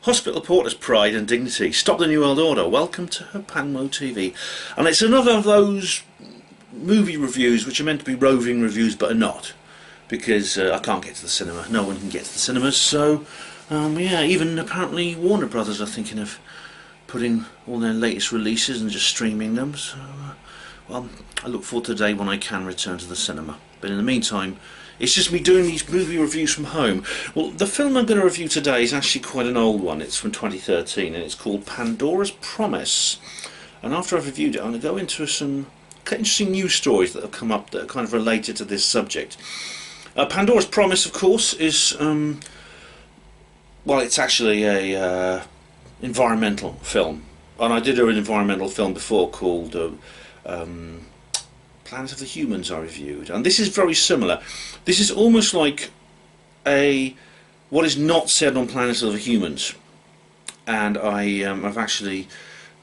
Hospital Porter's pride and dignity. Stop the New World Order. Welcome to her Panmo TV. And it's another of those movie reviews which are meant to be roving reviews but are not. Because I can't get to the cinema. No one can get to the cinemas. So, yeah, even apparently Warner Brothers are thinking of putting all their latest releases and just streaming them. So, well, I look forward to the day when I can return to the cinema. But in the meantime, it's just me doing these movie reviews from home. Well, the film I'm going to review today is actually quite an old one. It's from 2013 and it's called Pandora's Promise. And after I've reviewed it, I'm going to go into some interesting news stories that have come up that are kind of related to this subject. Pandora's Promise, of course, is, well, it's actually a environmental film. And I did an environmental film before called Planet of the Humans I reviewed, and this is very similar. This is almost like what is not said on Planet of the Humans, and I actually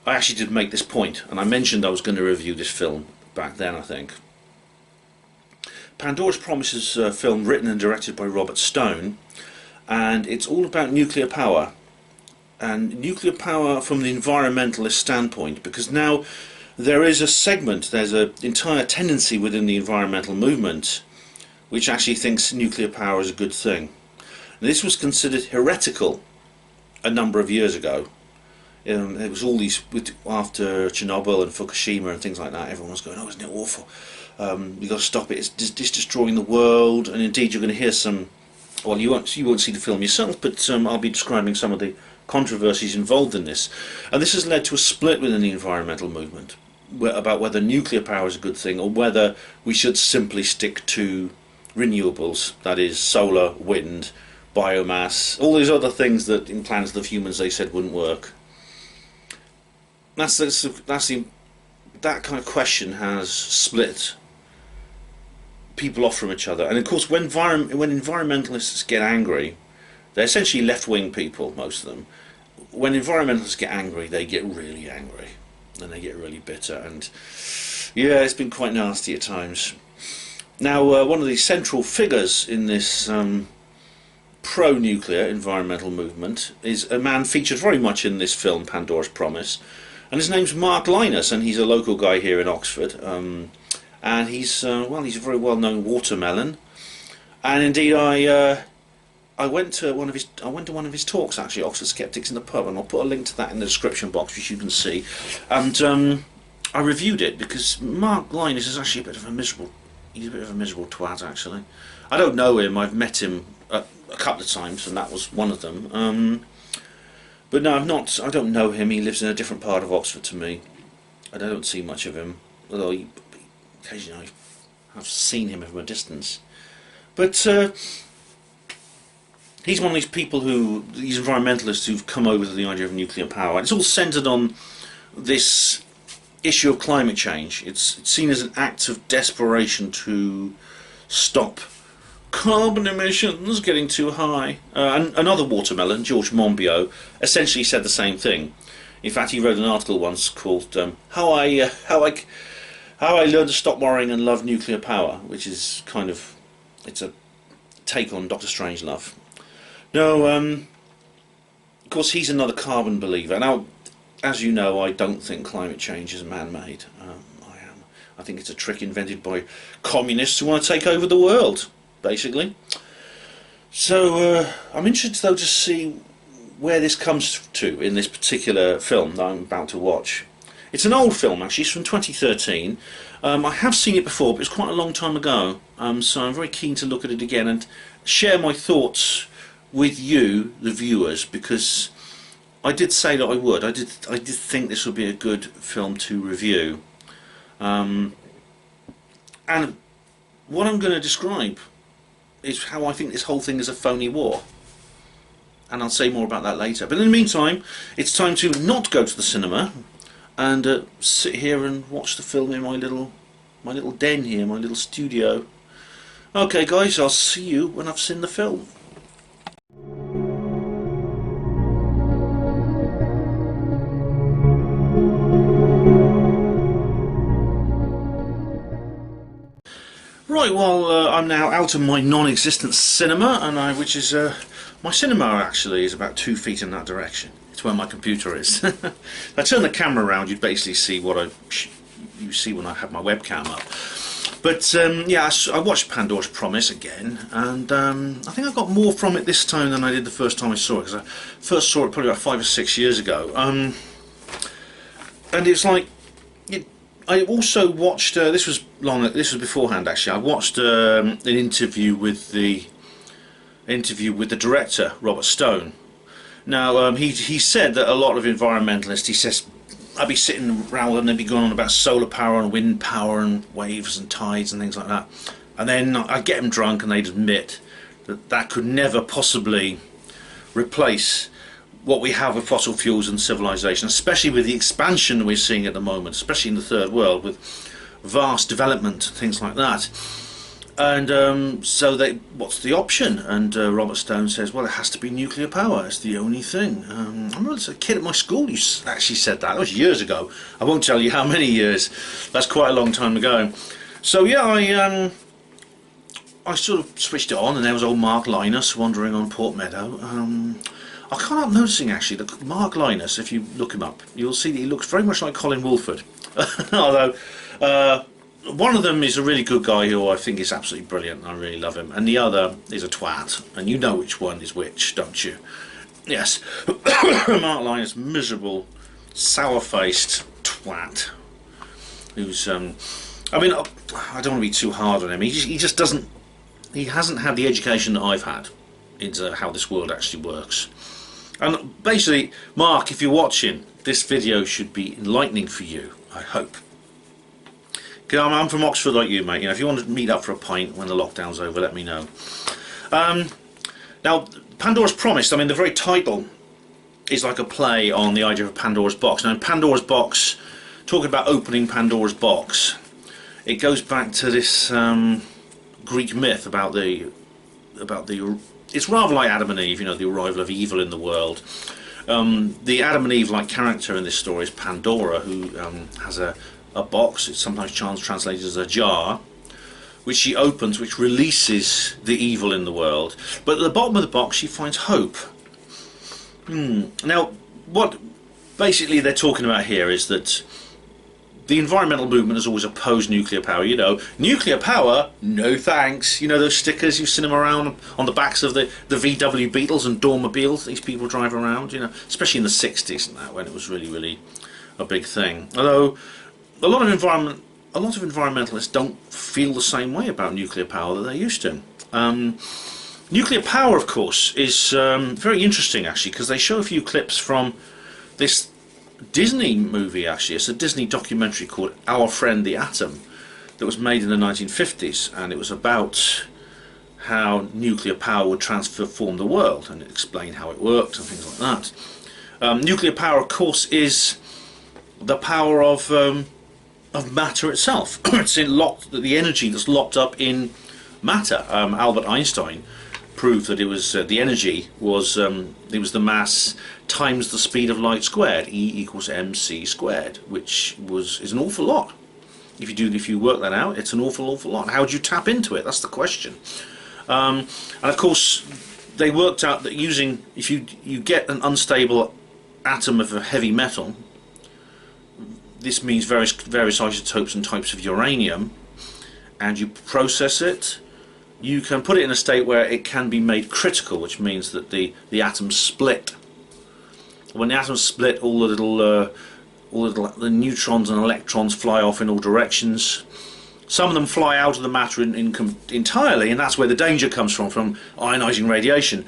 did make this point, and I mentioned I was going to review this film back then, I think. Pandora's Promise is a film written and directed by Robert Stone, and it's all about nuclear power, and nuclear power from the environmentalist standpoint, because now there is a segment, there's an entire tendency within the environmental movement which actually thinks nuclear power is a good thing. And this was considered heretical a number of years ago. It was all these, after Chernobyl and Fukushima and things like that, everyone was going, oh, isn't it awful? You've got to stop it, it's destroying the world. And indeed you're going to hear some, well, you won't see the film yourself, but I'll be describing some of the controversies involved in this. And this has led to a split within the environmental movement about whether nuclear power is a good thing or whether we should simply stick to renewables, that is solar, wind, biomass, all these other things that in Planet of Humans they said wouldn't work. That kind of question has split people off from each other. And of course when environmentalists get angry, they're essentially left-wing people, most of them. When environmentalists get angry, they get really angry. And they get really bitter, and yeah, it's been quite nasty at times. Now, one of the central figures in this pro-nuclear environmental movement is a man featured very much in this film, Pandora's Promise, and his name's Mark Linus, and he's a local guy here in Oxford, and he's well, he's a very well-known watermelon, and indeed I went to one of his talks, actually, Oxford Skeptics in the Pub, and I'll put a link to that in the description box, which you can see. And I reviewed it because Mark Linus is actually a bit of a miserable twat, actually. I don't know him. I've met him a couple of times, and that was one of them. But no, I don't know him. He lives in a different part of Oxford to me. I don't see much of him, although occasionally I've seen him from a distance. But he's one of these people these environmentalists who've come over to the idea of nuclear power. It's all centred on this issue of climate change. It's seen as an act of desperation to stop carbon emissions getting too high. And another watermelon, George Monbiot, essentially said the same thing. In fact, he wrote an article once called "How I Learned to Stop Worrying and Love Nuclear Power," which is kind of, it's a take on Dr. Strangelove. No, of course he's another carbon believer. Now, as you know, I don't think climate change is man-made. I think it's a trick invented by communists who want to take over the world, basically. So I'm interested though to see where this comes to in this particular film that I'm about to watch. It's an old film, actually. It's from 2013. I have seen it before, but it's quite a long time ago. So I'm very keen to look at it again and share my thoughts with you, the viewers, because I did say that I would. I did think this would be a good film to review. And what I'm going to describe is how I think this whole thing is a phony war. And I'll say more about that later. But in the meantime, it's time to not go to the cinema and sit here and watch the film in my little den here, my little studio. Okay guys, I'll see you when I've seen the film. Right, well, I'm now out of my non-existent cinema, and which is my cinema actually is about 2 feet in that direction. It's where my computer is. If I turn the camera around, you'd basically see what you see when I have my webcam up. But yeah, I watched Pandora's Promise again, and I think I got more from it this time than I did the first time I saw it, because I first saw it probably about 5 or 6 years ago. And it's like, I also watched. This was beforehand actually. I watched an interview with the director, Robert Stone. Now he said that a lot of environmentalists, he says, I'd be sitting around and they'd be going on about solar power and wind power and waves and tides and things like that, and then I'd get them drunk and they'd admit that that could never possibly replace what we have with fossil fuels and civilization, especially with the expansion we're seeing at the moment, especially in the third world with vast development and things like that. And so what's the option? And Robert Stone says, well, it has to be nuclear power. It's the only thing. I remember as a kid at my school who actually said that. That was years ago. I won't tell you how many years. That's quite a long time ago. So yeah, I sort of switched it on, and there was old Mark Linus wandering on Port Meadow. I can't help noticing actually that Mark Linus, if you look him up, you'll see that he looks very much like Colin Woolford. Although one of them is a really good guy who I think is absolutely brilliant, and I really love him, and the other is a twat, and you know which one is which, don't you? Yes. Mark Linus, miserable, sour-faced twat, who's I mean, I don't want to be too hard on him. He just doesn't, he hasn't had the education that I've had into how this world actually works. And basically, Mark, if you're watching, this video should be enlightening for you, I hope. Because I'm from Oxford like you, mate. You know, if you want to meet up for a pint when the lockdown's over, let me know. Now, Pandora's Promise, I mean, the very title is like a play on the idea of Pandora's box. Now, in Pandora's box, talking about opening Pandora's box, it goes back to this Greek myth about the it's rather like Adam and Eve, you know, the arrival of evil in the world. The Adam and Eve-like character in this story is Pandora, who has a box, it's sometimes translated as a jar, which she opens, which releases the evil in the world. But at the bottom of the box she finds hope. Now, what basically they're talking about here is that the environmental movement has always opposed nuclear power. You know, nuclear power, no thanks. You know those stickers you've seen them around on the backs of the VW Beetles and Dormobiles these people drive around, you know, especially in the 60s and that, when it was really, really a big thing. Although a lot of environmentalists don't feel the same way about nuclear power that they used to. Nuclear power, of course, is very interesting actually, because they show a few clips from this Disney movie. Actually, it's a Disney documentary called Our Friend the Atom that was made in the 1950s, and it was about how nuclear power would transform the world, and it explained how it worked and things like that. Nuclear power, of course, is the power of matter itself. It's the energy that's locked up in matter. Albert Einstein proved that it was the energy was it was the mass times the speed of light squared, E = mc squared, which is an awful lot. If you work that out, it's an awful lot. How do you tap into it? That's the question. And of course, they worked out that if you get an unstable atom of a heavy metal, this means various isotopes and types of uranium, and you process it, you can put it in a state where it can be made critical, which means that the atoms split. When the atoms split, all the neutrons and electrons fly off in all directions. Some of them fly out of the matter entirely, and that's where the danger comes from ionizing radiation.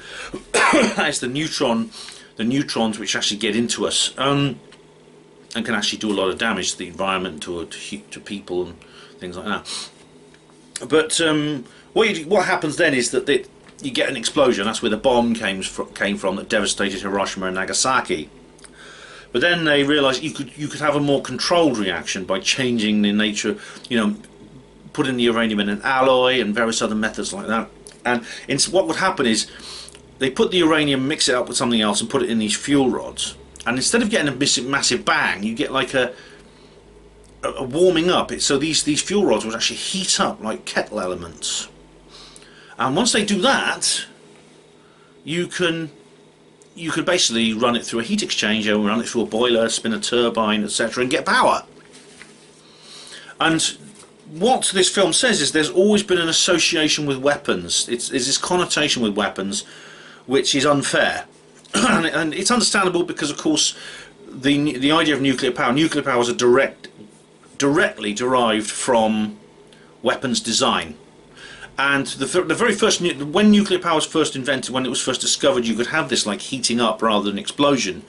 That's the neutrons which actually get into us, and can actually do a lot of damage to the environment, to people and things like that. But what happens then is that you get an explosion. That's where the bomb came from that devastated Hiroshima and Nagasaki. But then they realised you could have a more controlled reaction by changing the nature, you know, putting the uranium in an alloy and various other methods like that. And what would happen is they put the uranium, mix it up with something else, and put it in these fuel rods. And instead of getting a massive bang, you get like warming up. So these fuel rods would actually heat up like kettle elements, and once they do that, you could basically run it through a heat exchanger, run it through a boiler, spin a turbine, etc., and get power. And what this film says is there's always been an association with weapons. It's this connotation with weapons which is unfair. And it's understandable because, of course, the idea of nuclear power is directly derived from weapons design. And the very first, when nuclear power was first invented, when it was first discovered, you could have this like heating up rather than explosion.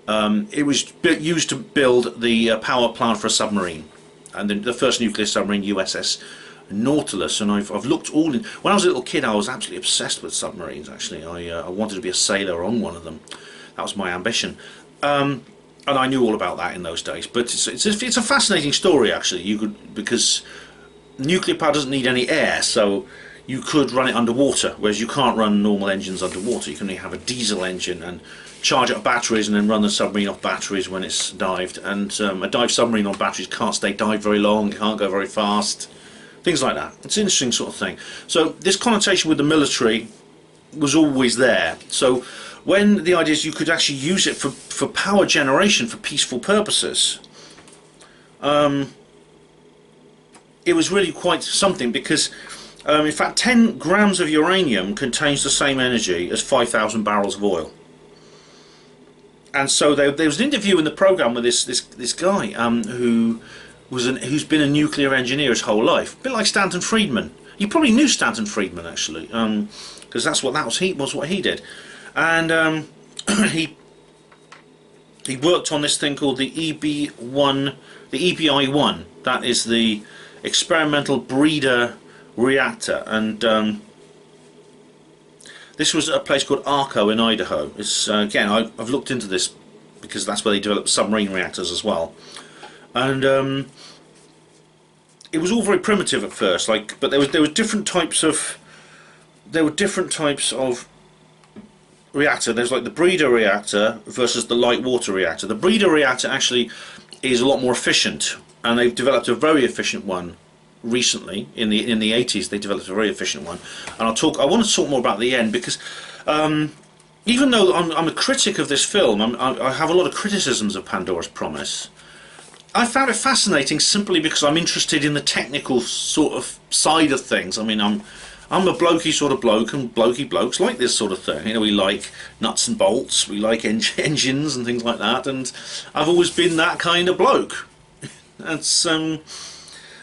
It was used to build the power plant for a submarine, and the first nuclear submarine, USS Nautilus. And I've looked all in. When I was a little kid, I was absolutely obsessed with submarines. Actually, I wanted to be a sailor on one of them. That was my ambition. And I knew all about that in those days. But it's a fascinating story, actually. Because nuclear power doesn't need any air, so you could run it underwater, whereas you can't run normal engines underwater. You can only have a diesel engine and charge up batteries and then run the submarine off batteries when it's dived. And a dive submarine on batteries can't stay dived very long, can't go very fast, things like that. It's an interesting sort of thing. So this connotation with the military was always there. So when the idea is you could actually use it for power generation for peaceful purposes, it was really quite something, because in fact 10 grams of uranium contains the same energy as 5,000 barrels of oil. And so there was an interview in the program with this guy who's been a nuclear engineer his whole life, a bit like Stanton Friedman. You probably knew Stanton Friedman, actually, because that's what he did. And he worked on this thing called the EBI-1. That is the experimental breeder reactor, and this was at a place called Arco in Idaho. It's again, I've looked into this because that's where they develop submarine reactors as well. And it was all very primitive at first, but there were different types of reactor. There's like the breeder reactor versus the light water reactor. The breeder reactor actually is a lot more efficient, and they've developed a very efficient one recently. In the 80s they developed a very efficient one, and I want to talk more about the end, because even though I'm a critic of this film, I have a lot of criticisms of Pandora's Promise. I found it fascinating simply because I'm interested in the technical sort of side of things. I mean, I'm a blokey sort of bloke, and blokey blokes like this sort of thing. You know, we like nuts and bolts, we like engines and things like that, and I've always been that kind of bloke. That's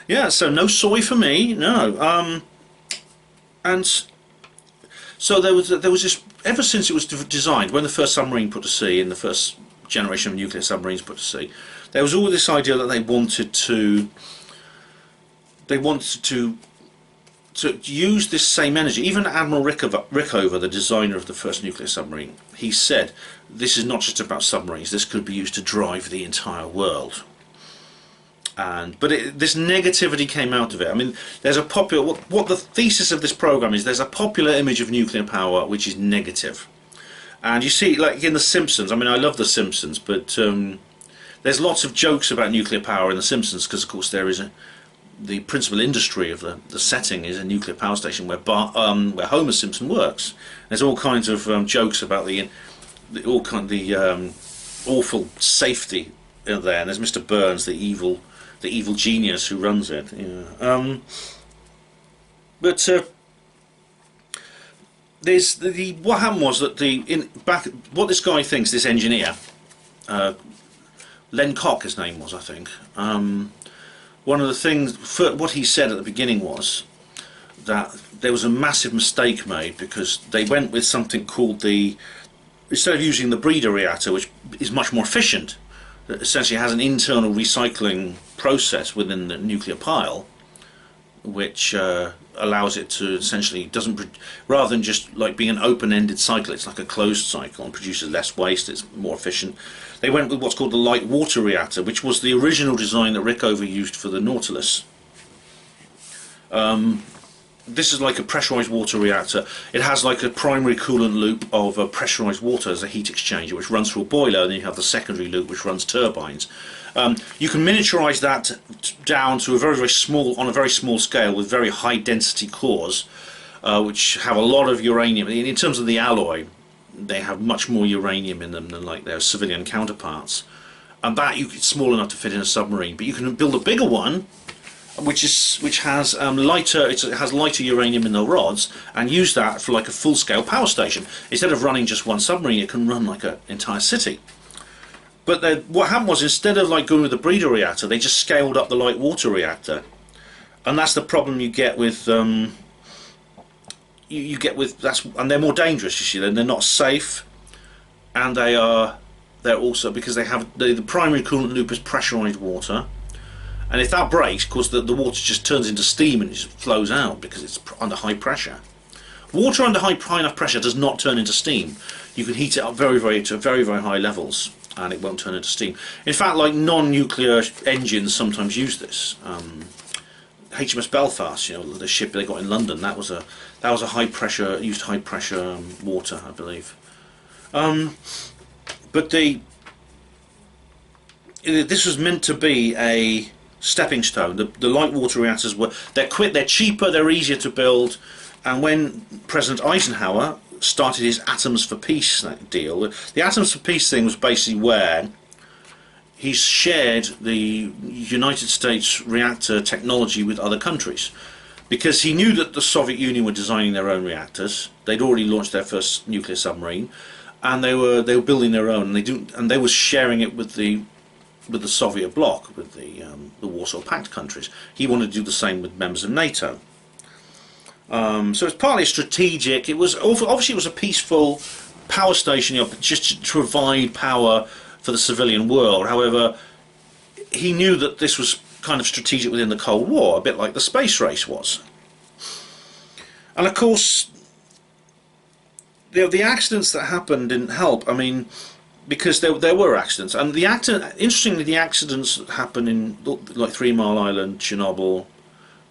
yeah, so no soy for me, no. And so there was this, ever since it was designed, when the first submarine put to sea, in the first generation of nuclear submarines put to sea, there was always this idea that they wanted to use this same energy. Even Admiral Rickover, the designer of the first nuclear submarine, he said, this is not just about submarines, this could be used to drive the entire world. But this negativity came out of it. I mean, there's a popular, what the thesis of this program is, there's a popular image of nuclear power which is negative. And you see, like in The Simpsons, I mean, I love The Simpsons, but there's lots of jokes about nuclear power in The Simpsons, because of course there is the principal industry of the setting is a nuclear power station where Homer Simpson works. There's all kinds of jokes about the awful safety there, and there's Mr. Burns, the evil genius who runs it. Yeah. But there's what happened was that what this guy thinks, this engineer, Len Koch, his name was, I think. One of the things, what he said at the beginning was that there was a massive mistake made, because they went with something called instead of using the breeder reactor, which is much more efficient, that essentially has an internal recycling process within the nuclear pile, which allows it to essentially rather than just like being an open-ended cycle, it's like a closed cycle and produces less waste, it's more efficient. They went with what's called the light water reactor, which was the original design that Rickover used for the Nautilus. This is like a pressurized water reactor. It has like a primary coolant loop of pressurized water as a heat exchanger, which runs through a boiler, and then you have the secondary loop which runs turbines. You can miniaturize that down to a very, very small, on a very small scale, with very high density cores, which have a lot of uranium. In terms of the alloy, they have much more uranium in them than like their civilian counterparts, and that it's small enough to fit in a submarine. But you can build a bigger one, which has lighter uranium in the rods, and use that for like a full-scale power station. Instead of running just one submarine, it can run like an entire city. But what happened was, instead of like going with the breeder reactor, they just scaled up the light water reactor, and that's the problem you get with and they're more dangerous. You see, they're not safe, and they're also, because they have the primary coolant loop is pressurized water. And if that breaks, of course, the water just turns into steam and it just flows out because it's under high pressure. Water under high enough pressure does not turn into steam. You can heat it up to very, very high levels, and it won't turn into steam. In fact, like non-nuclear engines sometimes use this. HMS Belfast, the ship they got in London, that was a high pressure, used high pressure water, I believe. But this was meant to be a stepping stone. The light water reactors they're cheaper, they're easier to build, and when President Eisenhower started his Atoms for Peace deal, the Atoms for Peace thing was basically where he shared the United States reactor technology with other countries, because he knew that the Soviet Union were designing their own reactors. They'd already launched their first nuclear submarine, and they were building their own, and they were sharing it with the Soviet bloc, with the Warsaw Pact countries. He wanted to do the same with members of NATO. So it's partly strategic. It was obviously it was a peaceful power station, just to provide power for the civilian world. However, he knew that this was kind of strategic within the Cold War, a bit like the space race was. And of course, the accidents that happened didn't help. I mean, because there were accidents, and interestingly, the accidents that happened in like 3 Mile Island, Chernobyl,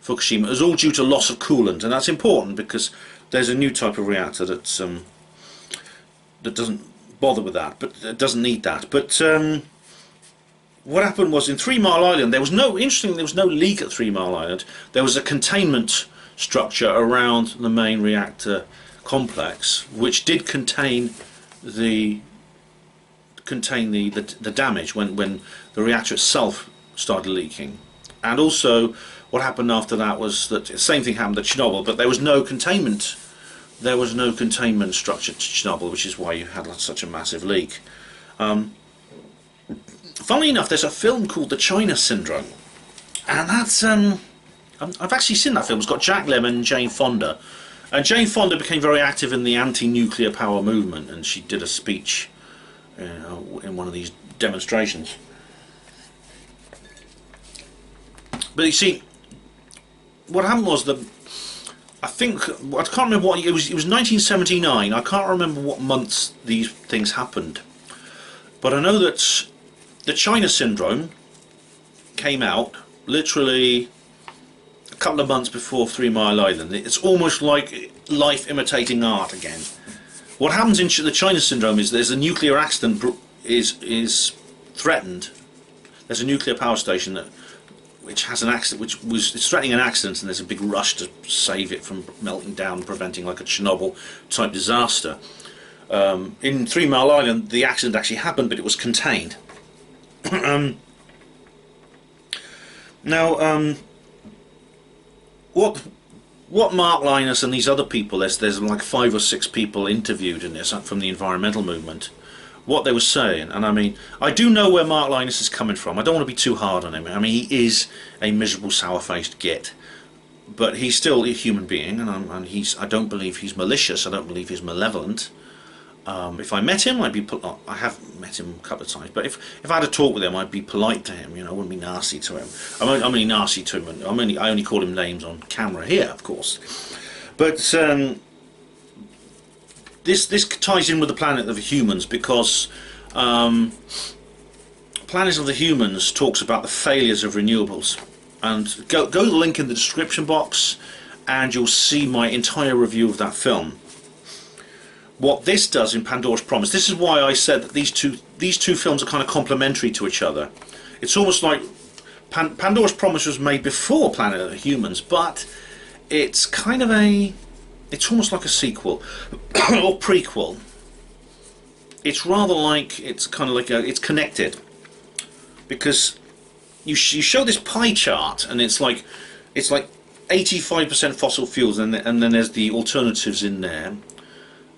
Fukushima, it was all due to loss of coolant, and that's important because there's a new type of reactor that doesn't bother with that, but it doesn't need that. But what happened was, in 3 Mile Island, there was no leak at 3 Mile Island. There was a containment structure around the main reactor complex, which did contain the damage when the reactor itself started leaking. And also, what happened after that was that the same thing happened at Chernobyl, but there was no containment. There was no containment structure to Chernobyl, which is why you had such a massive leak. Funnily enough, there's a film called The China Syndrome, and that's I've actually seen that film. It's got Jack Lemmon and Jane Fonda, and Jane Fonda became very active in the anti-nuclear power movement, and she did a speech in one of these demonstrations. But you see, what happened was I can't remember what it was. It was 1979. I can't remember what months these things happened, but I know that the China Syndrome came out literally a couple of months before 3 Mile Island. It's almost like life imitating art again. What happens in the China Syndrome is there's a nuclear accident is threatened. There's a nuclear power station which has an accident, it's threatening an accident, and there's a big rush to save it from melting down, preventing like a Chernobyl type disaster. In 3 Mile Island, the accident actually happened, but it was contained. Now, what Mark Linus and these other people, there's like 5 or 6 people interviewed in this from the environmental movement, what they were saying, and I mean, I do know where Mark Linus is coming from. I don't want to be too hard on him. I mean, he is a miserable, sour-faced git, but he's still a human being, and I don't believe he's malicious. I don't believe he's malevolent. If I met him, I have met him a couple of times, but if I had a talk with him, I'd be polite to him. I wouldn't be nasty to him. I'm only nasty to him, and I only call him names on camera here, of course. But this ties in with the Planet of the Humans, because Planet of the Humans talks about the failures of renewables, and go to the link in the description box, and you'll see my entire review of that film. What this does in Pandora's Promise, this is why I said that these two films are kind of complementary to each other. It's almost like Pandora's Promise was made before Planet of the Humans, but it's kind of it's almost like a sequel or prequel. It's rather like, it's kind of like it's connected, because you show this pie chart, and it's like 85% fossil fuels, and then there's the alternatives in there,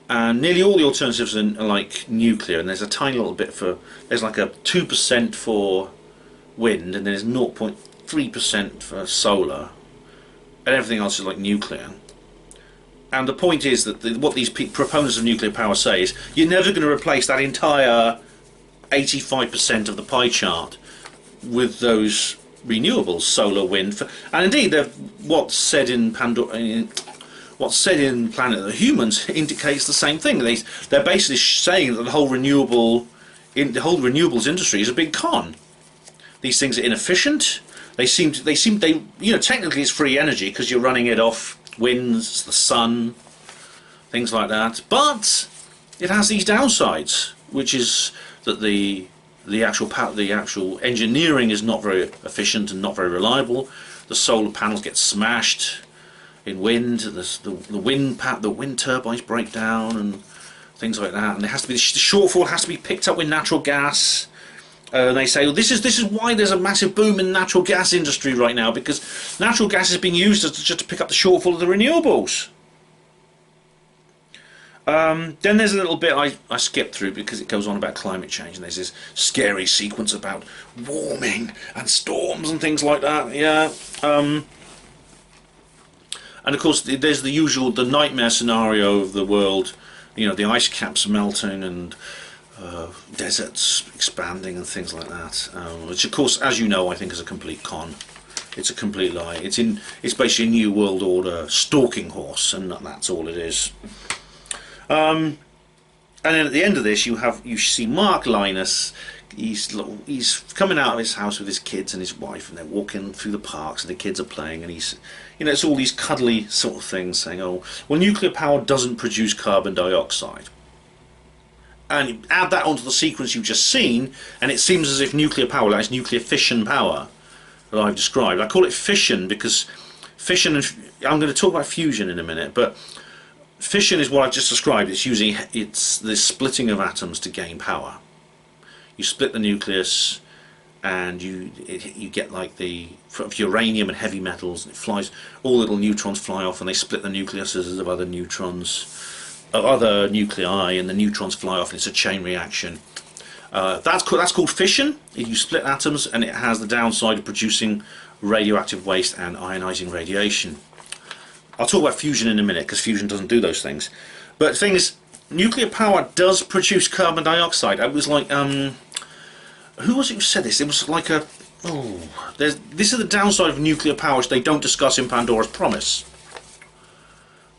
and nearly all the alternatives are like nuclear, and there's a tiny little bit there's like a 2% for wind, and there's 0.3% for solar, and everything else is like nuclear. And the point is that what these proponents of nuclear power say is you're never going to replace that entire 85% of the pie chart with those renewables, solar, wind, and indeed what's said in Pandora, what's said in Planet of the Humans indicates the same thing. They're basically saying that the whole renewables industry is a big con. These things are inefficient. They technically it's free energy because you're running it off winds, the sun, things like that. But it has these downsides, which is that the actual engineering is not very efficient and not very reliable. The solar panels get smashed in wind. The wind turbines break down and things like that. And there has to be the shortfall has to be picked up with natural gas. They say, well, this is why there's a massive boom in the natural gas industry right now, because natural gas is being used just to pick up the shortfall of the renewables. Then there's a little bit I skipped through because it goes on about climate change, and there's this scary sequence about warming and storms and things like that. Yeah. And of course there's the nightmare scenario of the world, the ice caps melting and deserts expanding and things like that, which of course, as you know, I think is a complete con. It's a complete lie. It's basically a new world order stalking horse, and that's all it is. And then at the end of this, you see Mark Linus. He's coming out of his house with his kids and his wife, and they're walking through the parks, and the kids are playing, and it's all these cuddly sort of things saying, oh, well, nuclear power doesn't produce carbon dioxide. And you add that onto the sequence you've just seen, and it seems as if nuclear power, like nuclear fission power that I've described. I call it fission because fission, and I'm going to talk about fusion in a minute, but fission is what I've just described. It's the splitting of atoms to gain power. You split the nucleus, and you get like of uranium and heavy metals, and it flies. All little neutrons fly off, and they split the nucleuses of other neutrons. Other nuclei, and the neutrons fly off, and it's a chain reaction. That's called fission. You split atoms, and it has the downside of producing radioactive waste and ionizing radiation. I'll talk about fusion in a minute, because fusion doesn't do those things. But the thing is, nuclear power does produce carbon dioxide. It was like, who was it who said this? It was like this is the downside of nuclear power, which they don't discuss in Pandora's Promise,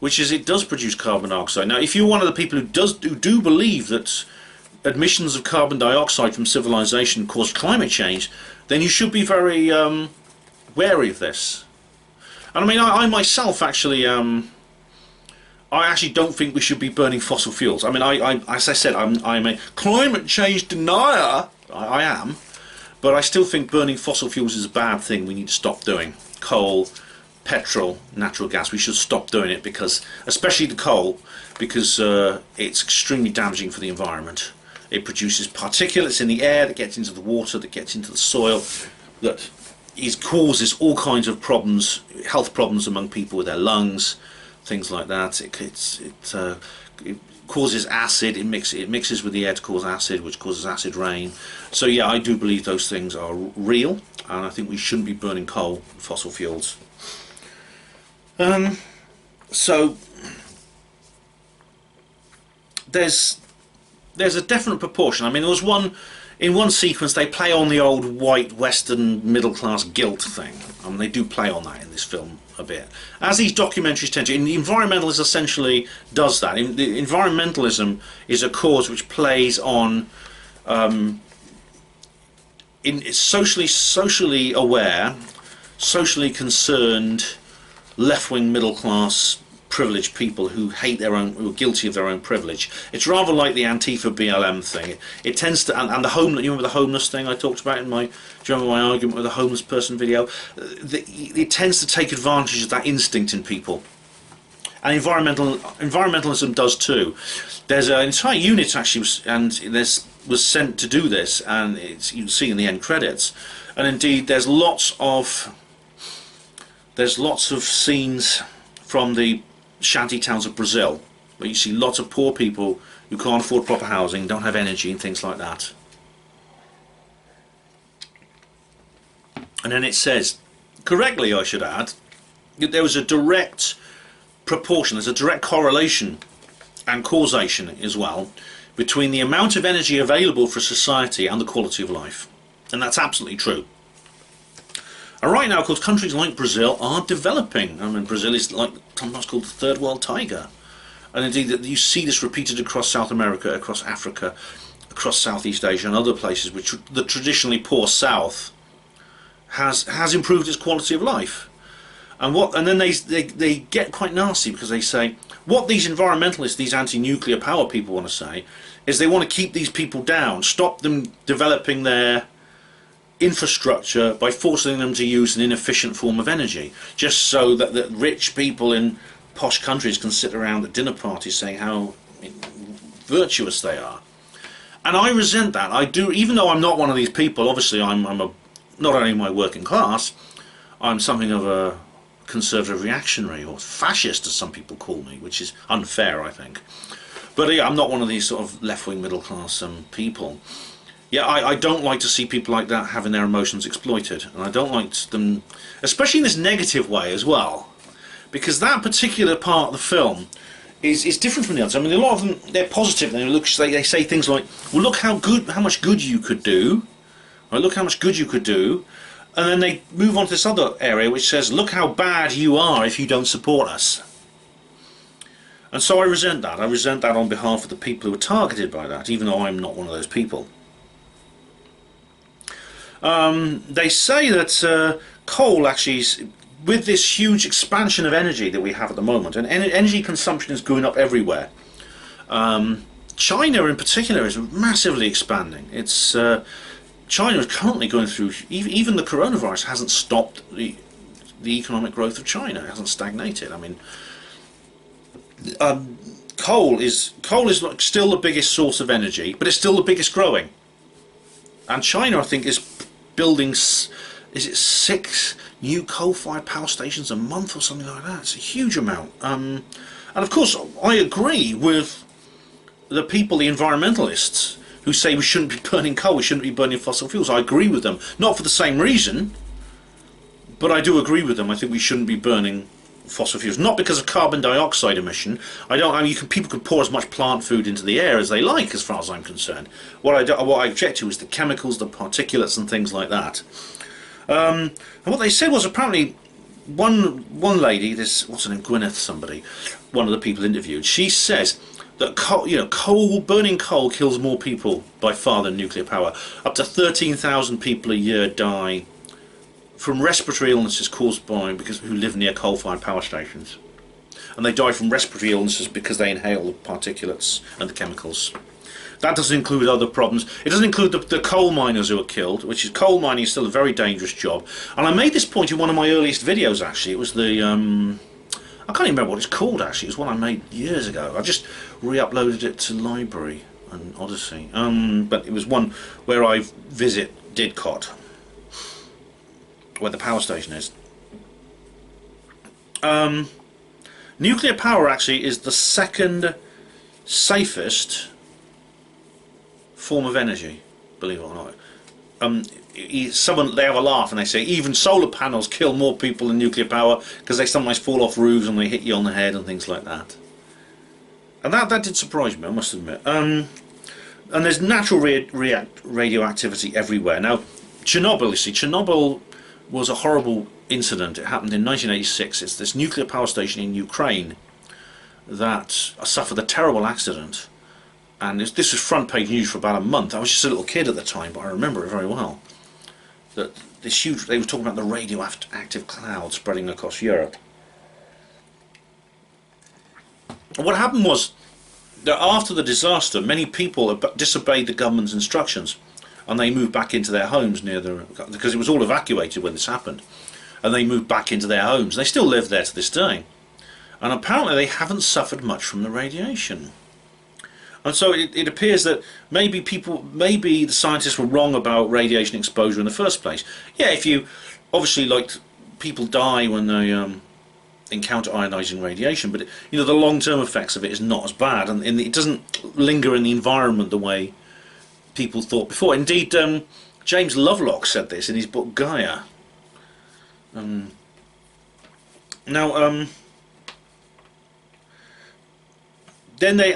which is it does produce carbon dioxide. Now, if you're one of the people who do believe that emissions of carbon dioxide from civilization cause climate change, then you should be very wary of this. And I mean, I myself actually, I actually don't think we should be burning fossil fuels. I mean, as I said, I'm a climate change denier. I am, but I still think burning fossil fuels is a bad thing. We need to stop doing coal, petrol, natural gas. We should stop doing it, because, especially the coal, because it's extremely damaging for the environment. It produces particulates in the air that gets into the water, that gets into the soil, that causes all kinds of problems, health problems among people with their lungs, things like that. It causes acid. It mixes with the air to cause acid, which causes acid rain. So yeah, I do believe those things are real, and I think we shouldn't be burning coal, fossil fuels. So there's a definite proportion. I mean, there was in one sequence they play on the old white Western middle class guilt thing. I mean, they do play on that in this film a bit, as these documentaries tend to. And the Environmentalist essentially does that. The Environmentalism is a cause which plays on socially aware, socially concerned, left-wing middle class privileged people who hate their own, who are guilty of their own privilege. It's rather like the Antifa BLM thing. It tends to, and the homeless. You remember the homeless thing I talked about in my, do you remember my argument with the homeless person video? It tends to take advantage of that instinct in people, and environmentalism does too. There's an entire unit actually, was sent to do this, and you can see in the end credits. And indeed, there's lots of scenes from the shanty towns of Brazil, where you see lots of poor people who can't afford proper housing, don't have energy and things like that. And then it says, correctly I should add, that there was a direct proportion, there's a direct correlation and causation as well between the amount of energy available for society and the quality of life. And that's absolutely true. And right now, of course, countries like Brazil are developing. I mean, Brazil is like sometimes called the third world tiger. And indeed, you see this repeated across South America, across Africa, across Southeast Asia and other places, which the traditionally poor South has improved its quality of life. And then they get quite nasty, because they say, what these environmentalists, these anti-nuclear power people want to say, is they want to keep these people down, stop them developing their infrastructure by forcing them to use an inefficient form of energy, just so that the rich people in posh countries can sit around at dinner parties saying how virtuous they are. And I resent that. I do, even though I'm not one of these people. Obviously I'm not only my working class, I'm something of a conservative reactionary, or fascist as some people call me, which is unfair, I think. But yeah, I'm not one of these sort of left-wing middle class people. Yeah, I don't like to see people like that having their emotions exploited, and I don't like them, especially in this negative way as well, because that particular part of the film is different from the others. I mean, a lot of them, they're positive. They say things like, well, look how much good you could do, right, look how much good you could do, and then they move on to this other area which says, look how bad you are if you don't support us. And so I resent that. I resent that on behalf of the people who are targeted by that, even though I'm not one of those people. They say that coal actually, with this huge expansion of energy that we have at the moment, and energy consumption is going up everywhere. China in particular is massively expanding. China is currently going through, even the coronavirus hasn't stopped the economic growth of China. It hasn't stagnated. I mean, coal is still the biggest source of energy, but it's still the biggest growing. And China, I think, is building, is it 6 new coal-fired power stations a month or something like that? It's a huge amount. And of course, I agree with the people, the environmentalists, who say we shouldn't be burning coal, we shouldn't be burning fossil fuels. I agree with them. Not for the same reason, but I do agree with them. I think we shouldn't be burning fossil fuels. Not because of carbon dioxide emission. People can pour as much plant food into the air as they like, as far as I'm concerned. What I object to is the chemicals, the particulates and things like that. And what they said was, apparently one lady, this, what's her name, Gwyneth somebody, one of the people interviewed, she says that burning coal kills more people by far than nuclear power. Up to 13,000 people a year die from respiratory illnesses caused who live near coal-fired power stations, and they die from respiratory illnesses because they inhale the particulates and the chemicals. That doesn't include other problems. It doesn't include the coal miners who are killed, which is, coal mining is still a very dangerous job. And I made this point in one of my earliest videos, actually. It was the I can't even remember what it's called, actually. It was one I made years ago. I just re-uploaded it to Library and Odyssey. But it was one where I visit Didcot, where the power station is. Nuclear power actually is the second safest form of energy, believe it or not. They have a laugh and they say even solar panels kill more people than nuclear power, because they sometimes fall off roofs and they hit you on the head and things like that. And that did surprise me, I must admit. And there's natural radioactivity everywhere. Now, Chernobyl, you see, Chernobyl was a horrible incident. It happened in 1986. It's this nuclear power station in Ukraine that suffered a terrible accident. And this was front page news for about a month. I was just a little kid at the time, but I remember it very well. That this huge, they were talking about the radioactive cloud spreading across Europe. What happened was that after the disaster, many people disobeyed the government's instructions, and they moved back into their homes near the, because it was all evacuated when this happened, and they moved back into their homes. They still live there to this day, and apparently they haven't suffered much from the radiation. And so it appears that maybe the scientists were wrong about radiation exposure in the first place. Yeah, if you obviously, like, people die when they encounter ionising radiation, but the long-term effects of it is not as bad, and it doesn't linger in the environment the way people thought before. Indeed, James Lovelock said this in his book Gaia. Then they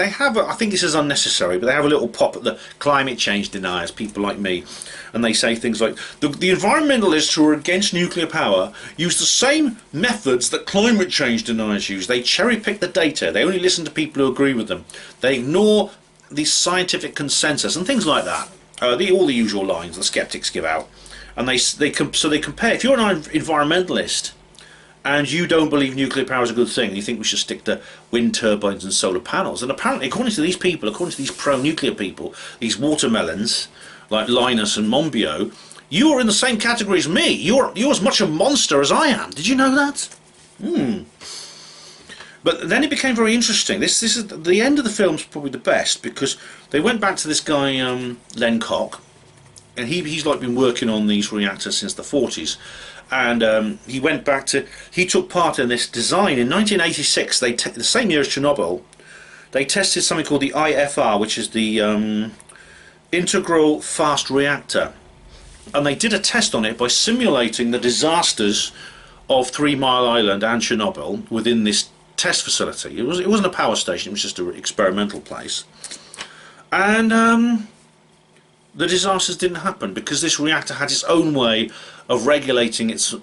have, I think this is unnecessary, but they have a little pop at the climate change deniers, people like me, and they say things like, the environmentalists who are against nuclear power use the same methods that climate change deniers use. They cherry pick the data, they only listen to people who agree with them, they ignore the scientific consensus and things like that. All the usual lines the skeptics give out. And they compare, if you're an environmentalist and you don't believe nuclear power is a good thing, and you think we should stick to wind turbines and solar panels, and apparently, according to these people, according to these pro-nuclear people, these watermelons like Linus and Monbiot, you are in the same category as me. You're as much a monster as I am. Did you know that? But then it became very interesting. This is the end of the film's probably the best, because they went back to this guy Len Koch, and he's like been working on these reactors since the 40s. And he took part in this design in 1986. The same year as Chernobyl, they tested something called the IFR, which is the Integral Fast Reactor, and they did a test on it by simulating the disasters of 3 Mile Island and Chernobyl within this test facility. It wasn't a power station; it was just an experimental place, and the disasters didn't happen because this reactor had its own way of regulating its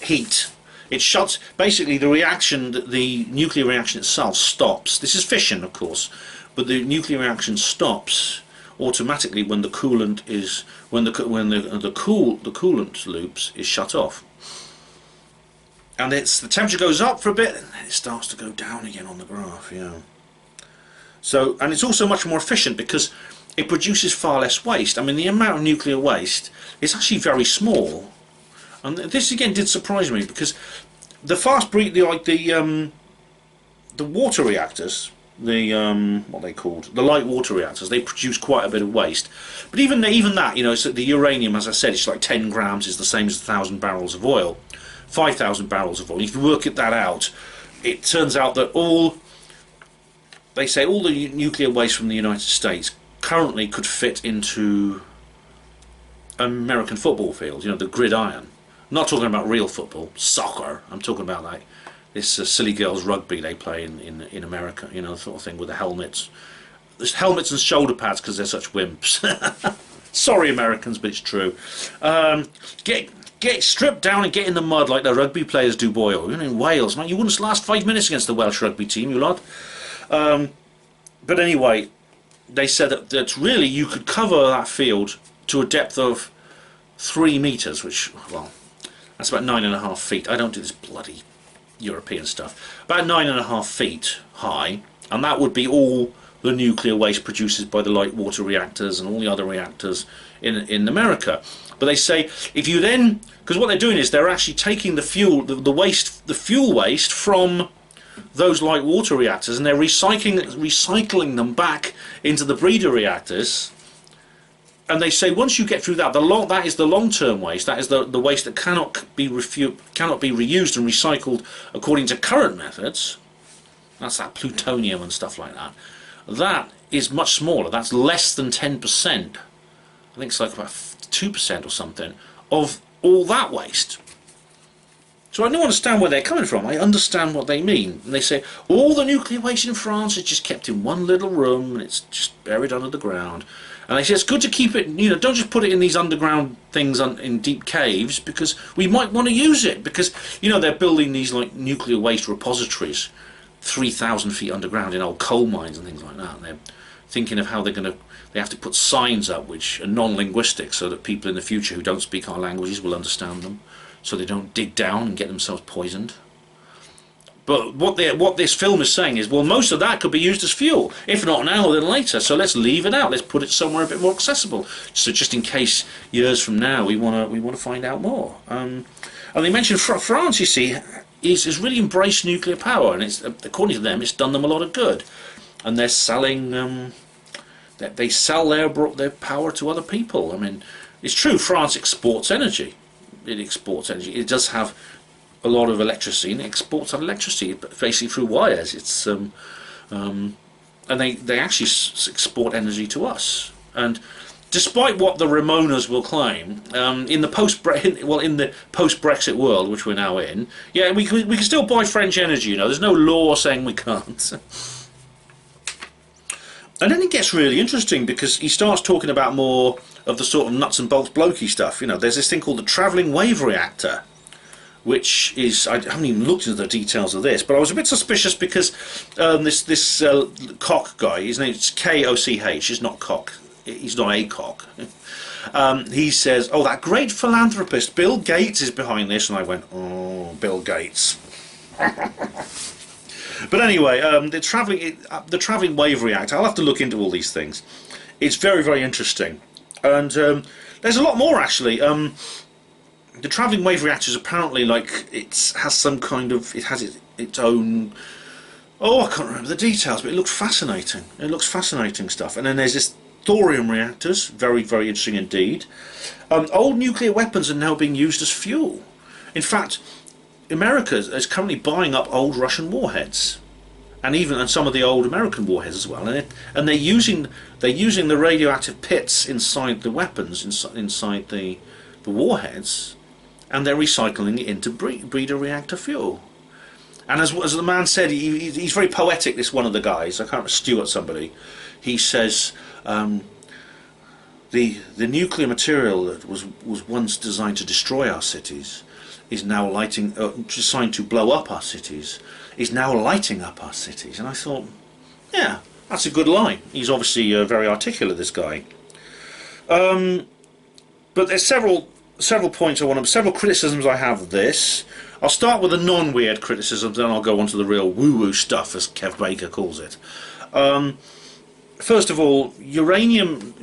heat. It shuts, basically the nuclear reaction itself stops. This is fission, of course, but the nuclear reaction stops automatically when the coolant is the coolant loops is shut off, and the temperature goes up for a bit and then it starts to go down again on the graph. So, and it's also much more efficient because it produces far less waste. I mean, the amount of nuclear waste is actually very small, and this again did surprise me, because the the water reactors, what they called the light water reactors, they produce quite a bit of waste. But even that, so the uranium, as I said, it's like 10 grams is the same as 1,000 barrels of oil, 5,000 barrels of oil. If you work that out, it turns out that they say all the nuclear waste from the United States currently could fit into American football fields, the gridiron. I'm not talking about real football, soccer. I'm talking about like this silly girls rugby they play in America, sort of thing, with the helmets. There's helmets and shoulder pads because they're such wimps. Sorry, Americans, but it's true. Get stripped down and get in the mud like the rugby players do, boy. In Wales, man, you wouldn't last 5 minutes against the Welsh rugby team, you lot. But anyway, they said that really you could cover that field to a depth of 3 meters, which, well, that's about 9.5 feet. I don't do this bloody European stuff. About 9.5 feet high, and that would be all the nuclear waste produced by the light water reactors and all the other reactors in America. But they say if you then, because what they're doing is they're actually taking the fuel waste from those light water reactors, and they're recycling them back into the breeder reactors. And they say once you get through that, that is the long-term waste. That is the waste that cannot be reused and recycled according to current methods. That's that plutonium and stuff like that. That is much smaller. That's less than 10%. I think it's like about 2% or something of all that waste. So I don't understand where they're coming from. I understand what they mean. And they say all the nuclear waste in France is just kept in one little room and it's just buried under the ground. And they say it's good to keep it, don't just put it in these underground things in deep caves, because we might want to use it. Because, they're building these like nuclear waste repositories 3,000 feet underground in old coal mines and things like that. And they're thinking of how they have to put signs up which are non-linguistic, so that people in the future who don't speak our languages will understand them, so they don't dig down and get themselves poisoned. But what this film is saying is, well, most of that could be used as fuel, if not now, then later. So let's leave it out. Let's put it somewhere a bit more accessible. So just in case years from now we want to find out more. And they mentioned France, you see, is really embraced nuclear power, and it's, according to them, it's done them a lot of good. And they're selling, they sell their power to other people. I mean, it's true, France exports energy. It exports energy. It does have a lot of electricity, and it exports that electricity basically through wires. It's and they actually export energy to us. And despite what the Ramonas will claim, in the post-Brexit world, which we're now in, yeah, we can still buy French energy. You know, there's no law saying we can't. And then it gets really interesting because he starts talking about more of the sort of nuts and bolts blokey stuff. You know, there's this thing called the travelling wave reactor, which is, I haven't even looked into the details of this, but I was a bit suspicious because this Koch guy, his name's K-O-C-H, he's not Koch, he's not a Koch. He says, oh, that great philanthropist Bill Gates is behind this, and I went, oh, Bill Gates. But anyway, the travelling wave reactor, I'll have to look into all these things. It's very, very interesting. And there's a lot more, actually. The travelling wave reactor is apparently like it has some kind of its own. Oh, I can't remember the details, but it looks fascinating. It looks fascinating stuff. And then there's this thorium reactors, very, very interesting indeed. Old nuclear weapons are now being used as fuel. In fact, America is currently buying up old Russian warheads, and some of the old American warheads as well. And they're using the radioactive pits inside the weapons, inside the warheads. And they're recycling it into breeder reactor fuel. And as the man said, he's very poetic, this one of the guys, I can't remember, Stuart somebody. He says, the nuclear material that was once designed to destroy our cities is now designed to blow up our cities, is now lighting up our cities. And I thought, yeah, that's a good line. He's obviously very articulate, this guy. But there's several points several criticisms I have of this. I'll start with the non-weird criticisms, then I'll go on to the real woo-woo stuff, as Kev Baker calls it. First of all, uranium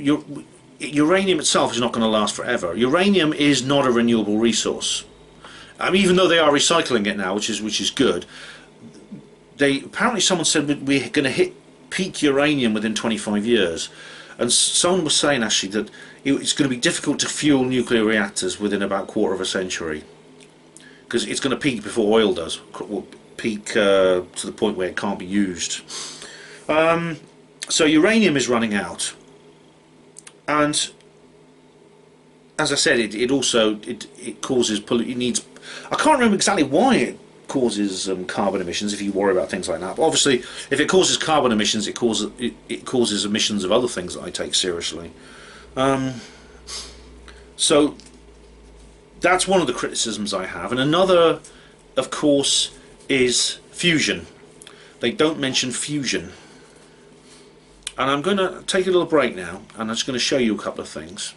itself is not going to last forever. Uranium is not a renewable resource. I mean, even though they are recycling it now, which is good. Apparently someone said we're going to hit peak uranium within 25 years. And someone was saying actually that it's going to be difficult to fuel nuclear reactors within about a quarter of a century, because it's going to peak before oil does, peak to the point where it can't be used. So uranium is running out, and as I said, it also causes I can't remember exactly why it causes carbon emissions, if you worry about things like that. But obviously, if it causes carbon emissions, it causes emissions of other things that I take seriously. So that's one of the criticisms I have. And another, of course, is fusion. They don't mention fusion. And I'm going to take a little break now, and I'm just going to show you a couple of things.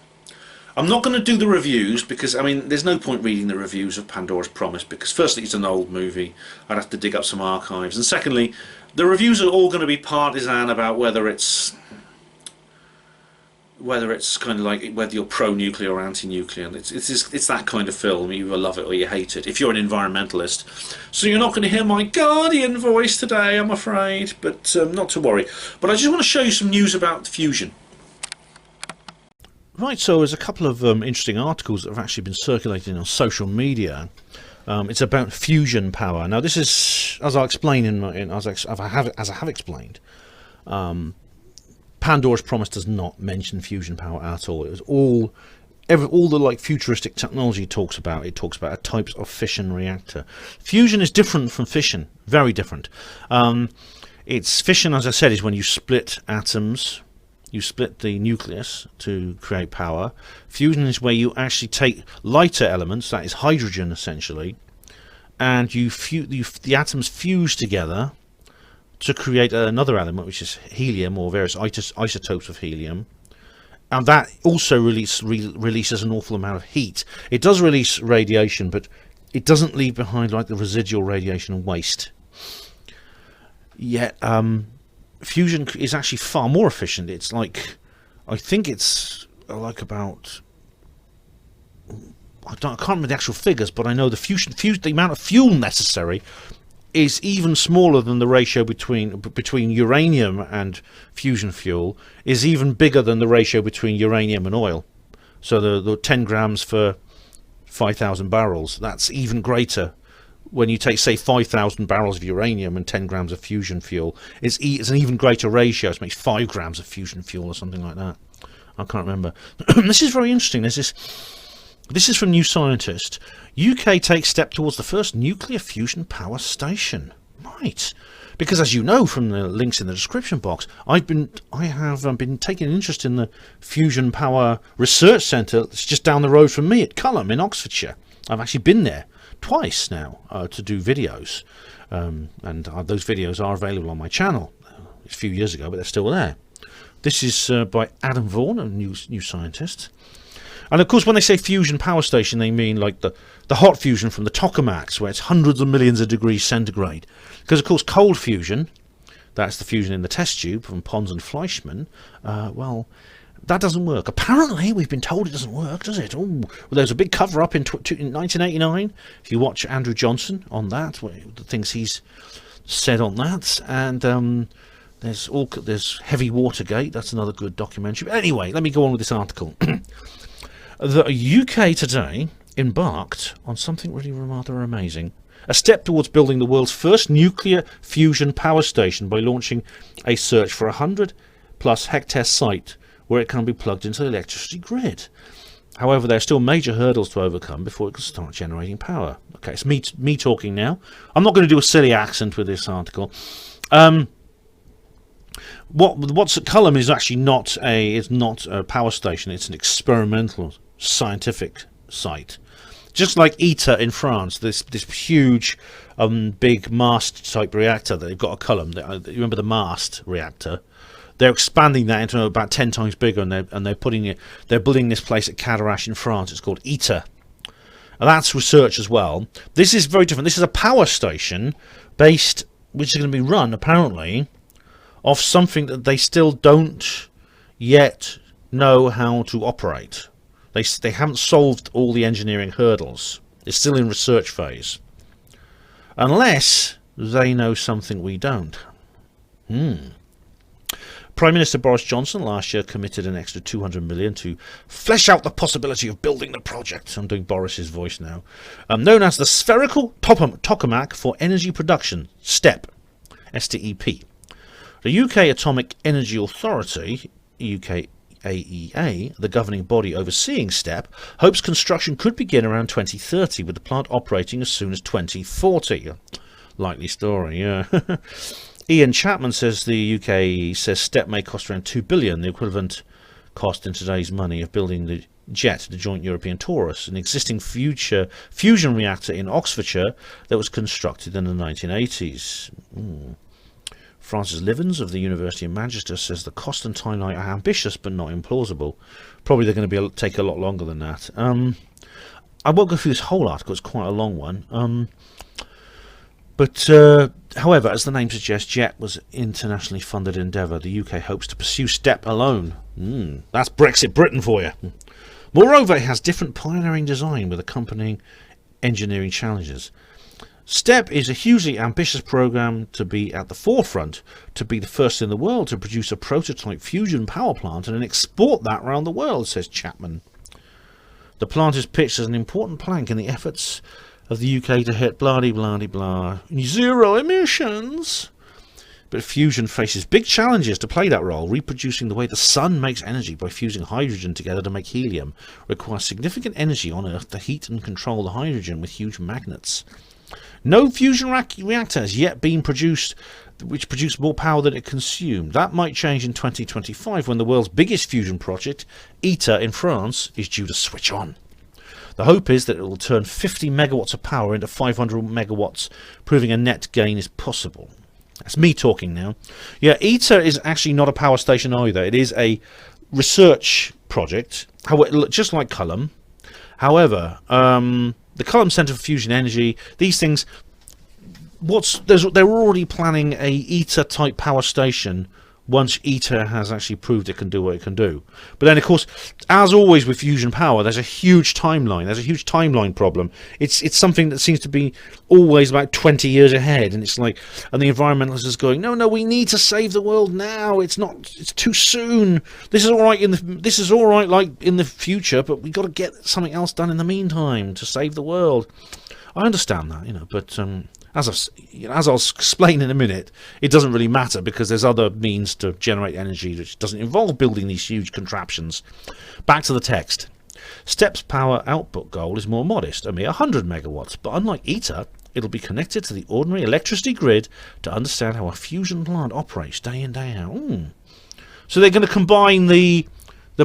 I'm not going to do the reviews because, I mean, there's no point reading the reviews of Pandora's Promise, because firstly it's an old movie, I'd have to dig up some archives, and secondly the reviews are all going to be partisan about whether it's kind of like whether you're pro-nuclear or anti-nuclear. It's that kind of film. You either love it or you hate it, if you're an environmentalist. So you're not going to hear my guardian voice today, I'm afraid, but not to worry. But I just want to show you some news about fusion. Right, so there's a couple of interesting articles that have actually been circulating on social media. It's about fusion power. Now, this is, as I'll explain as I have explained, Pandora's Promise does not mention fusion power at all. It was all the like futuristic technology it talks about a types of fission reactor. Fusion is different from fission, very different. It's fission, as I said, is when you split atoms. You split the nucleus to create power. Fusion is where you actually take lighter elements, that is hydrogen essentially, and the atoms fuse together to create another element, which is helium or various isotopes of helium, and that also releases an awful amount of heat. It does release radiation, but it doesn't leave behind like the residual radiation and waste. Yet fusion is actually far more efficient. It's like, I think it's like about, I can't remember the actual figures, but I know the amount of fuel necessary is even smaller than the ratio between uranium and fusion fuel, is even bigger than the ratio between uranium and oil. So the 10 grams for 5,000 barrels, that's even greater. When you take, say, 5,000 barrels of uranium and 10 grams of fusion fuel, it's an even greater ratio. It makes 5 grams of fusion fuel or something like that. I can't remember. This is very interesting. This is from New Scientist. UK takes step towards the first nuclear fusion power station. Right. Because as you know from the links in the description box, I have been taking an interest in the Fusion Power Research Centre that's just down the road from me at Culham in Oxfordshire. I've actually been there twice now to do videos, and those videos are available on my channel. It's a few years ago, but they're still there. This is by Adam Vaughan, a New Scientist. And of course, when they say fusion power station, they mean like the hot fusion from the tokamaks, where it's hundreds of millions of degrees centigrade. Because of course, cold fusion, that's the fusion in the test tube from Pons and Fleischmann, well, that doesn't work. Apparently, we've been told it doesn't work, does it? Well, there's a big cover-up in 1989. If you watch Andrew Johnson on that, the things he's said on that, and there's Heavy Watergate. That's another good documentary. But anyway, let me go on with this article. The UK today embarked on something really rather amazing. A step towards building the world's first nuclear fusion power station by launching a search for a 100-plus hectare site where it can be plugged into the electricity grid. However, there are still major hurdles to overcome before it can start generating power. Okay, it's me talking now. I'm not going to do a silly accent with this article. What's at Culham is actually not a power station. It's an experimental scientific site. Just like ITER in France, this huge big mast type reactor that they've got at Culham. You remember the mast reactor? They're expanding that into about 10 times bigger, and they're building this place at Cadarache in France. It's called ITER. And that's research as well. This is very different. This is a power station which is going to be run apparently off something that they still don't yet know how to operate. They haven't solved all the engineering hurdles. It's still in research phase. Unless they know something we don't. Prime Minister Boris Johnson last year committed an extra 200 million to flesh out the possibility of building the project. I'm doing Boris's voice now. Known as the Spherical Tokamak for Energy Production, STEP, STEP. The UK Atomic Energy Authority, UKAEA, the governing body overseeing STEP, hopes construction could begin around 2030, with the plant operating as soon as 2040. Likely story, yeah. Ian Chapman says the UK says STEP may cost around 2 billion, the equivalent cost in today's money of building the JET, the Joint European Torus, an existing fusion reactor in Oxfordshire that was constructed in the 1980s. Francis Livens of the University of Manchester says the cost and timeline are ambitious but not implausible. Probably they're going to take a lot longer than that. I won't go through this whole article, it's quite a long one. However, as the name suggests, JET was internationally funded endeavour. The UK hopes to pursue STEP alone. That's Brexit Britain for you. Moreover, it has different pioneering design with accompanying engineering challenges. STEP is a hugely ambitious programme to be at the forefront, to be the first in the world to produce a prototype fusion power plant and then export that around the world, says Chapman. The plant is pitched as an important plank in the efforts of the UK to hit blah-de-blah-de-blah zero emissions. But fusion faces big challenges to play that role. Reproducing the way the sun makes energy by fusing hydrogen together to make helium requires significant energy on Earth to heat and control the hydrogen with huge magnets. No fusion reactor has yet been produced which produced more power than it consumed. That might change in 2025 when the world's biggest fusion project, ITER in France, is due to switch on. The hope is that it will turn 50 megawatts of power into 500 megawatts, proving a net gain is possible. That's me talking now. Yeah, ITER is actually not a power station either. It is a research project, just like Culham. However, the Culham Centre for Fusion Energy, these things, they're already planning a ITER type power station once ITER has actually proved it can do what it can do. But then, of course, as always with fusion power, there's a huge timeline. There's a huge timeline problem. It's something that seems to be always about 20 years ahead, and it's like, and the environmentalists are going, no, we need to save the world now. It's too soon. This is all right like in the future, but we've got to get something else done in the meantime to save the world. I understand that, but as I'll explain in a minute, it doesn't really matter because there's other means to generate energy which doesn't involve building these huge contraptions. Back to the text. STEP's power output goal is more modest, a mere 100 megawatts, but unlike ITER, it'll be connected to the ordinary electricity grid to understand how a fusion plant operates day in, day out. So they're going to combine the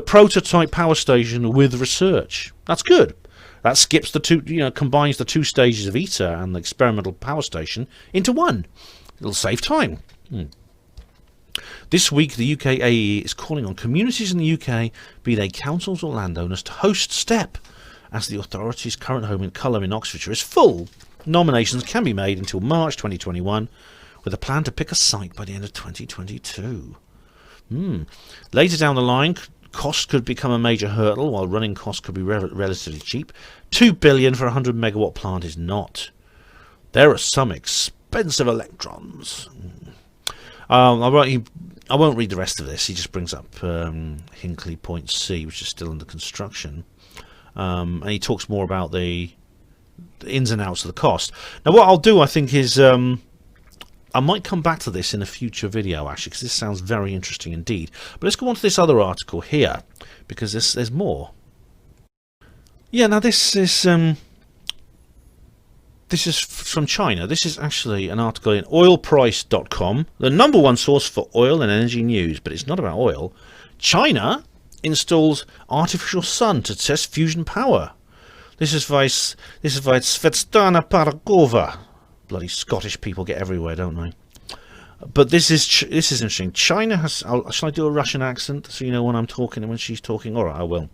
prototype power station with research. That's good. That skips the two, combines the two stages of ITER and the experimental power station into one. It'll save time. This week, the UK AE is calling on communities in the UK, be they councils or landowners, to host STEP, as the authority's current home in Culham in Oxfordshire is full. Nominations can be made until March 2021, with a plan to pick a site by the end of 2022. Later down the line, cost could become a major hurdle, while running costs could be relatively cheap. $2 billion for a 100 megawatt plant is not. There are some expensive electrons. I won't read the rest of this. He just brings up Hinkley Point C, which is still under construction, and he talks more about the ins and outs of the cost. Now, what I'll do, I think, is I might come back to this in a future video, actually, because this sounds very interesting indeed. But let's go on to this other article here, because there's more. Yeah, now this is from China. This is actually an article in oilprice.com, the number one source for oil and energy news, but it's not about oil. China installs artificial sun to test fusion power. This is by Svetlana Paragova. Bloody Scottish people get everywhere, don't they? But this is interesting. China has... shall I do a Russian accent so you know when I'm talking and when she's talking? All right, I will.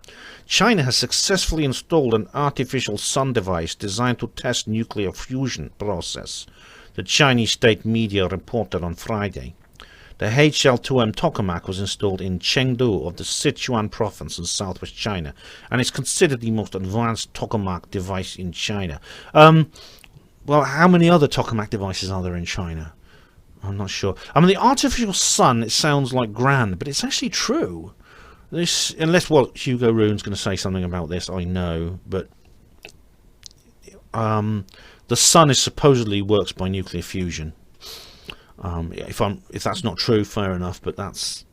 China has successfully installed an artificial sun device designed to test nuclear fusion process, the Chinese state media reported on Friday. The HL2M tokamak was installed in Chengdu of the Sichuan province in southwest China, and is considered the most advanced tokamak device in China. Well, how many other tokamak devices are there in China? I'm not sure. I mean, the artificial sun, it sounds like grand, but it's actually true. This, unless, well, Hugo Rune's going to say something about this, I know, but the sun is supposedly works by nuclear fusion. If that's not true, fair enough, but that's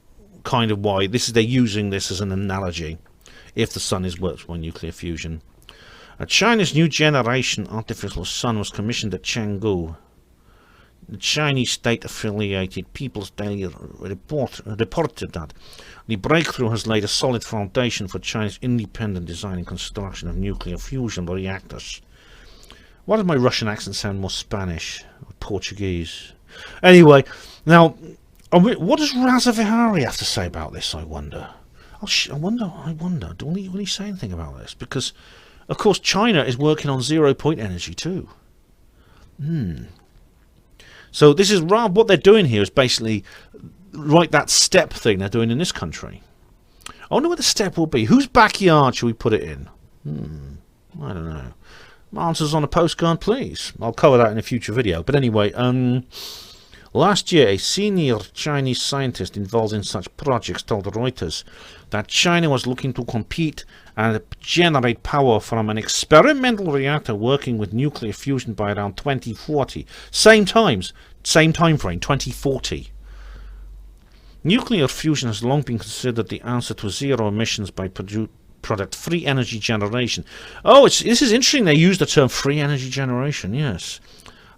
kind of why they're using this as an analogy. If the sun works by nuclear fusion. China's new generation artificial sun was commissioned at Chengdu. The Chinese state-affiliated People's Daily reported that the breakthrough has laid a solid foundation for China's independent design and construction of nuclear fusion reactors. Why does my Russian accent sound more Spanish or Portuguese? Anyway, now, what does Raza Vihari have to say about this, I wonder? I wonder. Will he say anything about this? Because, of course, China is working on zero-point energy too. So this is what they're doing here is basically like that step thing they're doing in this country. I wonder what the step will be. Whose backyard should we put it in? I don't know. Answers on a postcard, please. I'll cover that in a future video. But anyway, last year, a senior Chinese scientist involved in such projects told Reuters that China was looking to compete and generate power from an experimental reactor working with nuclear fusion by around 2040. Same time frame, 2040. Nuclear fusion has long been considered the answer to zero emissions by product-free energy generation. Oh, this is interesting. They use the term free energy generation, yes.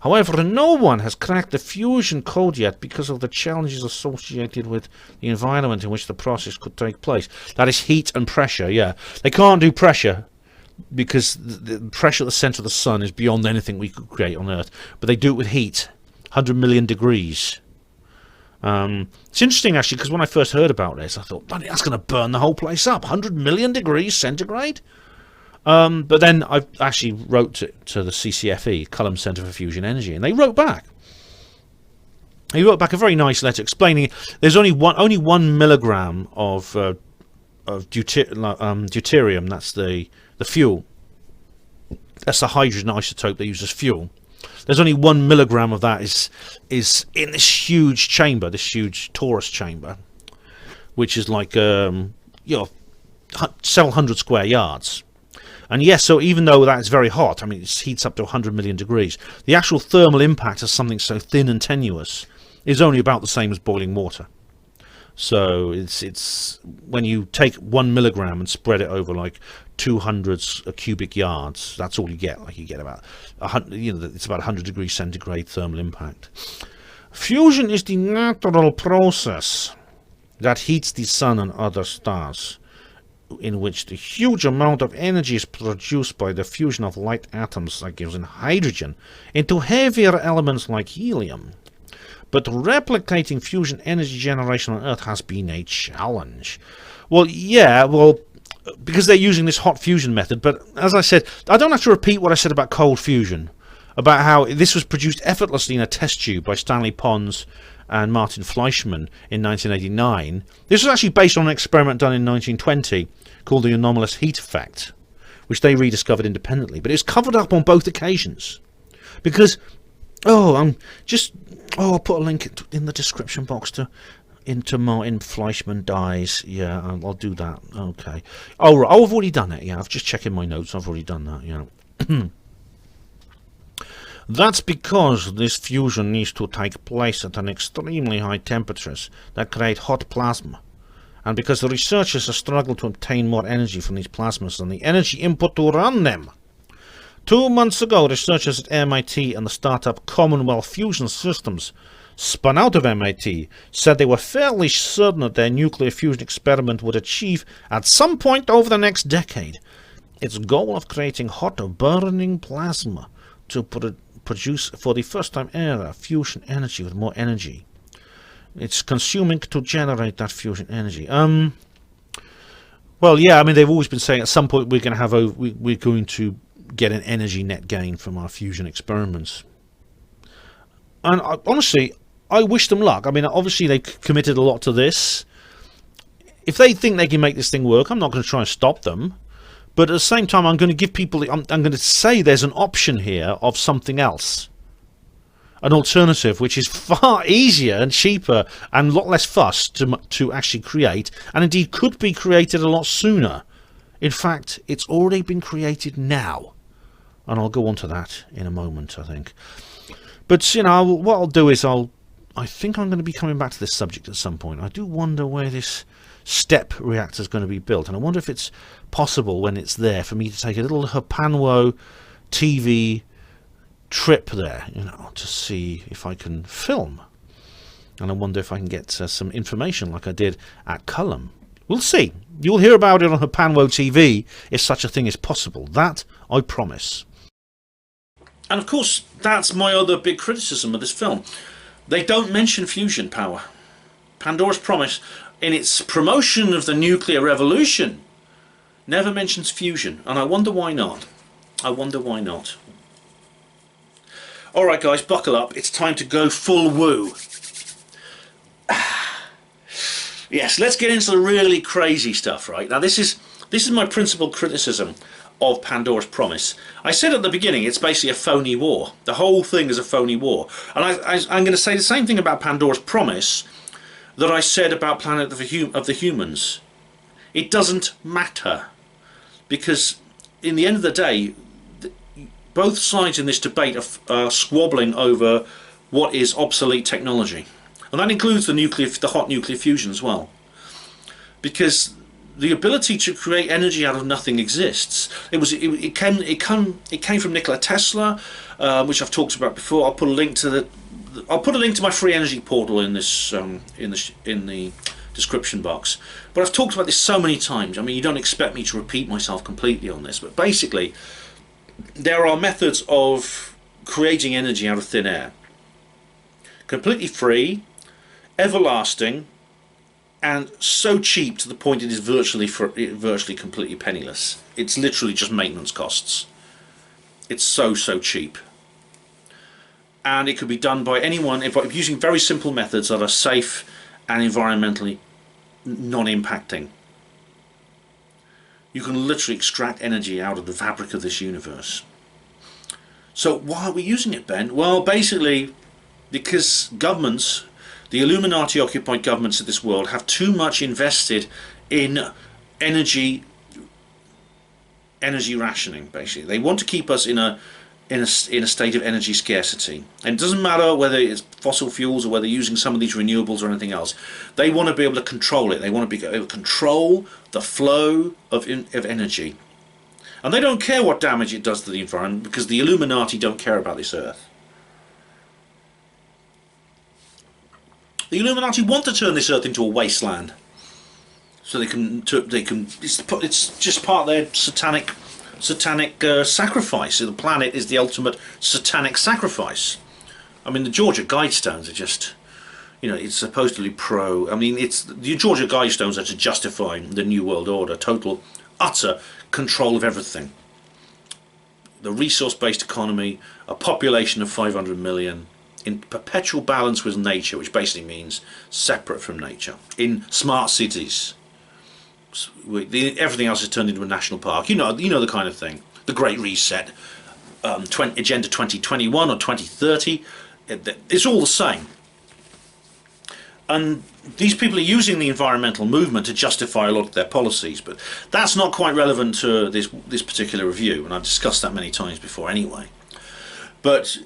However, no one has cracked the fusion code yet because of the challenges associated with the environment in which the process could take place. That is heat and pressure, yeah. They can't do pressure because the pressure at the centre of the sun is beyond anything we could create on Earth. But they do it with heat, 100 million degrees. It's interesting, actually, because when I first heard about this, I thought, bloody, that's going to burn the whole place up. 100 million degrees centigrade? But then I actually wrote to the CCFE, Culham Centre for Fusion Energy, and they wrote back. He wrote back a very nice letter explaining there's only 1 milligram of deuterium. That's the fuel. That's the hydrogen isotope they use as fuel. There's only 1 milligram of that is in this huge chamber, this huge torus chamber, which is like several hundred square yards. And yes, so even though that is very hot, I mean, it heats up to 100 million degrees, the actual thermal impact of something so thin and tenuous is only about the same as boiling water. So it's when you take 1 milligram and spread it over like 200 cubic yards, that's all you get. Like you get about 100, it's about 100 degrees centigrade thermal impact. Fusion is the natural process that heats the sun and other stars, in which the huge amount of energy is produced by the fusion of light atoms that gives in hydrogen into heavier elements like helium. But replicating fusion energy generation on Earth has been a challenge. Well, yeah, because they're using this hot fusion method, but as I said, I don't have to repeat what I said about cold fusion, about how this was produced effortlessly in a test tube by Stanley Pons and Martin Fleischmann in 1989. This was actually based on an experiment done in 1920 called the anomalous heat effect, which they rediscovered independently. But it's covered up on both occasions. Because, I'll put a link in the description box into Martin Fleischmann dies. Yeah, I'll do that. Okay. Oh, right. I've already done it. Yeah, I've just checking my notes. I've already done that. Yeah. That's because this fusion needs to take place at an extremely high temperatures that create hot plasma, and because the researchers have struggled to obtain more energy from these plasmas than the energy input to run them. 2 months ago, researchers at MIT and the startup Commonwealth Fusion Systems, spun out of MIT, said they were fairly certain that their nuclear fusion experiment would achieve, at some point over the next decade, its goal of creating hot burning plasma to produce for the first time ever fusion energy with more energy. It's consuming to generate that fusion energy. Well, yeah, I mean, they've always been saying at some point we're going to get an energy net gain from our fusion experiments. And honestly, I wish them luck. I mean, obviously they've committed a lot to this. If they think they can make this thing work, I'm not going to try and stop them. But at the same time, I'm going to give people, I'm going to say there's an option here of something else. An alternative which is far easier and cheaper and a lot less fuss to actually create, and indeed could be created a lot sooner. In fact, it's already been created now. And I'll go on to that in a moment, I think. But, what I'll do is I think I'm going to be coming back to this subject at some point. I do wonder where this step reactor is going to be built, and I wonder if it's possible when it's there for me to take a little Hapanwo TV trip there, to see if I can film. And I wonder if I can get some information like I did at Culham. We'll see. You'll hear about it on Hapanwo TV if such a thing is possible. That I promise. And of course, that's my other big criticism of this film. They don't mention fusion power. Pandora's Promise, in its promotion of the nuclear revolution, never mentions fusion. And I wonder why not. I wonder why not. Alright guys, buckle up. It's time to go full woo. Yes, let's get into the really crazy stuff, right? Now this is my principal criticism of Pandora's Promise. I said at the beginning it's basically a phony war. The whole thing is a phony war. And I'm going to say the same thing about Pandora's Promise that I said about Planet of the Humans. It doesn't matter. Because in the end of the day, both sides in this debate are squabbling over what is obsolete technology. And that includes the hot nuclear fusion as well. Because the ability to create energy out of nothing exists. It came from Nikola Tesla, which I've talked about before. I'll put a link to my free energy portal in this in the description box. But I've talked about this so many times. I mean, you don't expect me to repeat myself completely on this, but basically, there are methods of creating energy out of thin air, completely free, everlasting, and so cheap to the point it is virtually completely penniless. It's literally just maintenance costs. It's so cheap, and it could be done by anyone if using very simple methods that are safe and environmentally non-impacting. You can literally extract energy out of the fabric of this universe. So why are we using it, Ben? Well, basically because governments, the Illuminati occupied governments of this world, have too much invested in energy rationing. Basically, they want to keep us in a state of energy scarcity, and it doesn't matter whether it's fossil fuels or whether using some of these renewables or anything else. They want to be able to control it. They want to be able to control the flow of energy, and they don't care what damage it does to the environment, because the Illuminati don't care about this earth. The Illuminati want to turn this earth into a wasteland, so they can. It's just part of their satanic sacrifice. The planet is the ultimate satanic sacrifice. I mean, the Georgia Guidestones are just, it's supposedly pro. I mean, it's the Georgia Guidestones are to justify the New World Order, total, utter control of everything. The resource-based economy, a population of 500 million. In perpetual balance with nature, which basically means separate from nature, in smart cities. Everything else is turned into a national park. You know the kind of thing. The Great Reset, Agenda 2021 or 2030. It's all the same. And these people are using the environmental movement to justify a lot of their policies, but that's not quite relevant to this particular review, and I've discussed that many times before anyway. But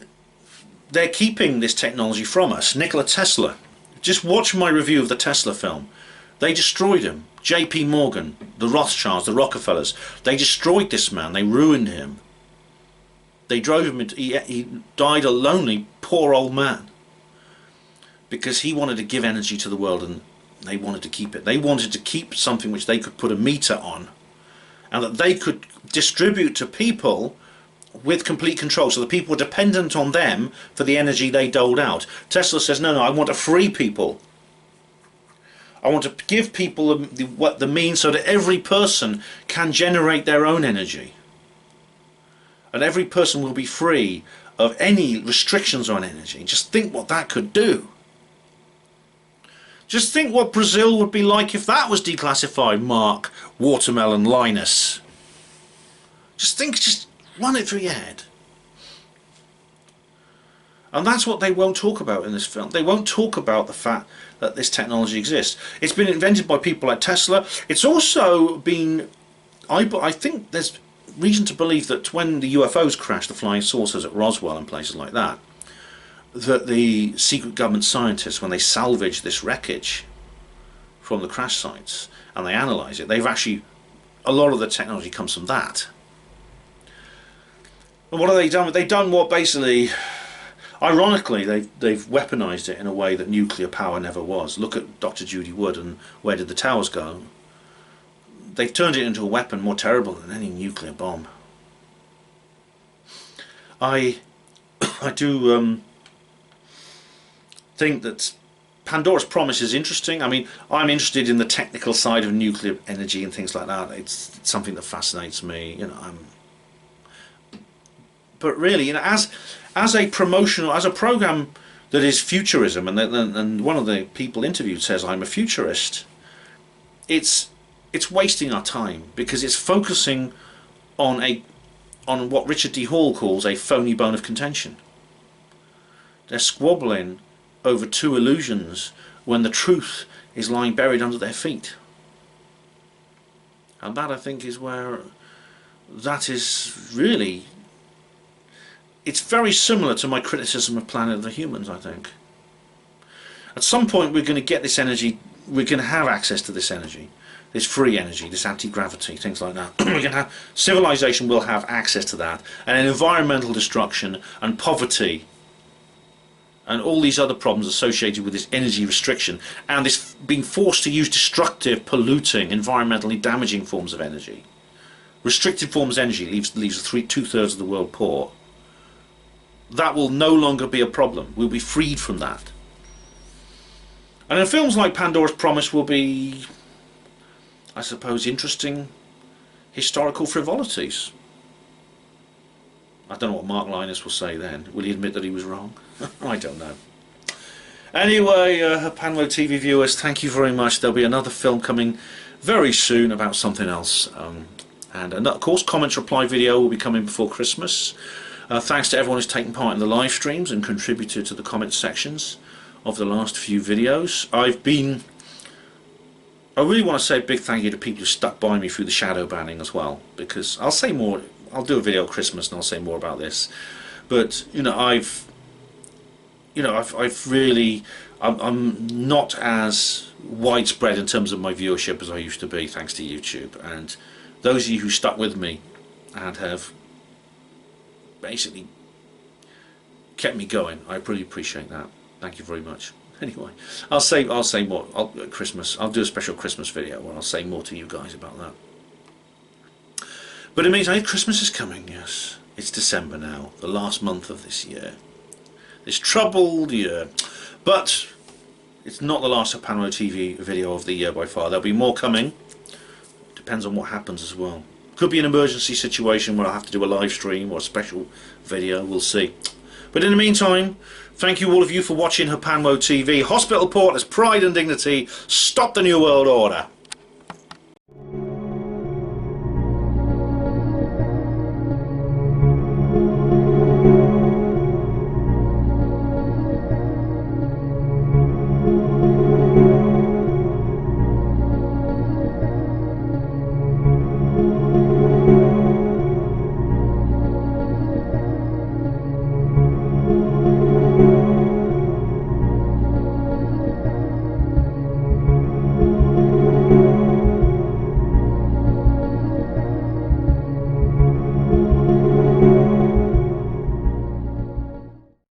they're keeping this technology from us. Nikola Tesla, just watch my review of the Tesla film. They destroyed him. J.P. Morgan, the Rothschilds, the Rockefellers, they destroyed this man. They ruined him. They drove him into, he died a lonely, poor old man, because he wanted to give energy to the world, and they wanted to keep it. They wanted to keep something which they could put a meter on, and that they could distribute to people with complete control, so the people were dependent on them for the energy they doled out. Tesla says, no, I want to free people. I want to give people the means so that every person can generate their own energy, and every person will be free of any restrictions on energy. Just think what that could do. Just think what Brazil would be like if that was declassified, Mark, Watermelon, Linus. Just run it through your head. And that's what they won't talk about in this film. They won't talk about the fact that this technology exists. It's been invented by people like Tesla. It's also been, I think there's reason to believe that when the UFOs crashed, the flying saucers at Roswell and places like that, that the secret government scientists, when they salvage this wreckage from the crash sites and they analyse it, they've actually, a lot of the technology comes from that. And what have they done? They've done what basically, ironically, they've weaponised it in a way that nuclear power never was. Look at Dr. Judy Wood and where did the towers go? They've turned it into a weapon more terrible than any nuclear bomb. I do think that Pandora's Promise is interesting. I mean, I'm interested in the technical side of nuclear energy and things like that. It's something that fascinates me. But really, as a program that is futurism, and one of the people interviewed says I'm a futurist, it's wasting our time, because it's focusing on what Richard D. Hall calls a phony bone of contention. They're squabbling over two illusions when the truth is lying buried under their feet. And that, I think, is where that is really, it's very similar to my criticism of Planet of the Humans, I think. At some point we're going to get this energy, we're going to have access to this energy, this free energy, this anti-gravity, things like that. We're going to have, civilization will have access to that, and an environmental destruction and poverty and all these other problems associated with this energy restriction and this being forced to use destructive, polluting, environmentally damaging forms of energy. Restricted forms of energy leaves 2/3 of the world poor. That will no longer be a problem. We'll be freed from that. And in films like Pandora's Promise will be, I suppose, interesting historical frivolities. I don't know what Mark Linus will say then. Will he admit that he was wrong? I don't know. Anyway, Panwo TV viewers, thank you very much. There'll be another film coming very soon about something else. And of course, comments reply video will be coming before Christmas. Thanks to everyone who's taken part in the live streams and contributed to the comment sections of the last few videos. I really want to say a big thank you to people who stuck by me through the shadow banning as well, because I'll say more. I'll do a video at Christmas and I'll say more about this. But I've really, I'm not as widespread in terms of my viewership as I used to be, thanks to YouTube. And those of you who stuck with me and have basically kept me going, I really appreciate that. Thank you very much. Anyway, I'll say more at Christmas. I'll do a special Christmas video where I'll say more to you guys about that. But it means Christmas is coming. Yes, it's December now, the last month of this year, this troubled year. But it's not the last Panwo TV video of the year by far. There'll be more coming. Depends on what happens as well. Could be an emergency situation where I'll have to do a live stream or a special video. We'll see. But in the meantime, thank you all of you for watching Panwo TV. Hospital Port as pride and dignity. Stop the New World Order.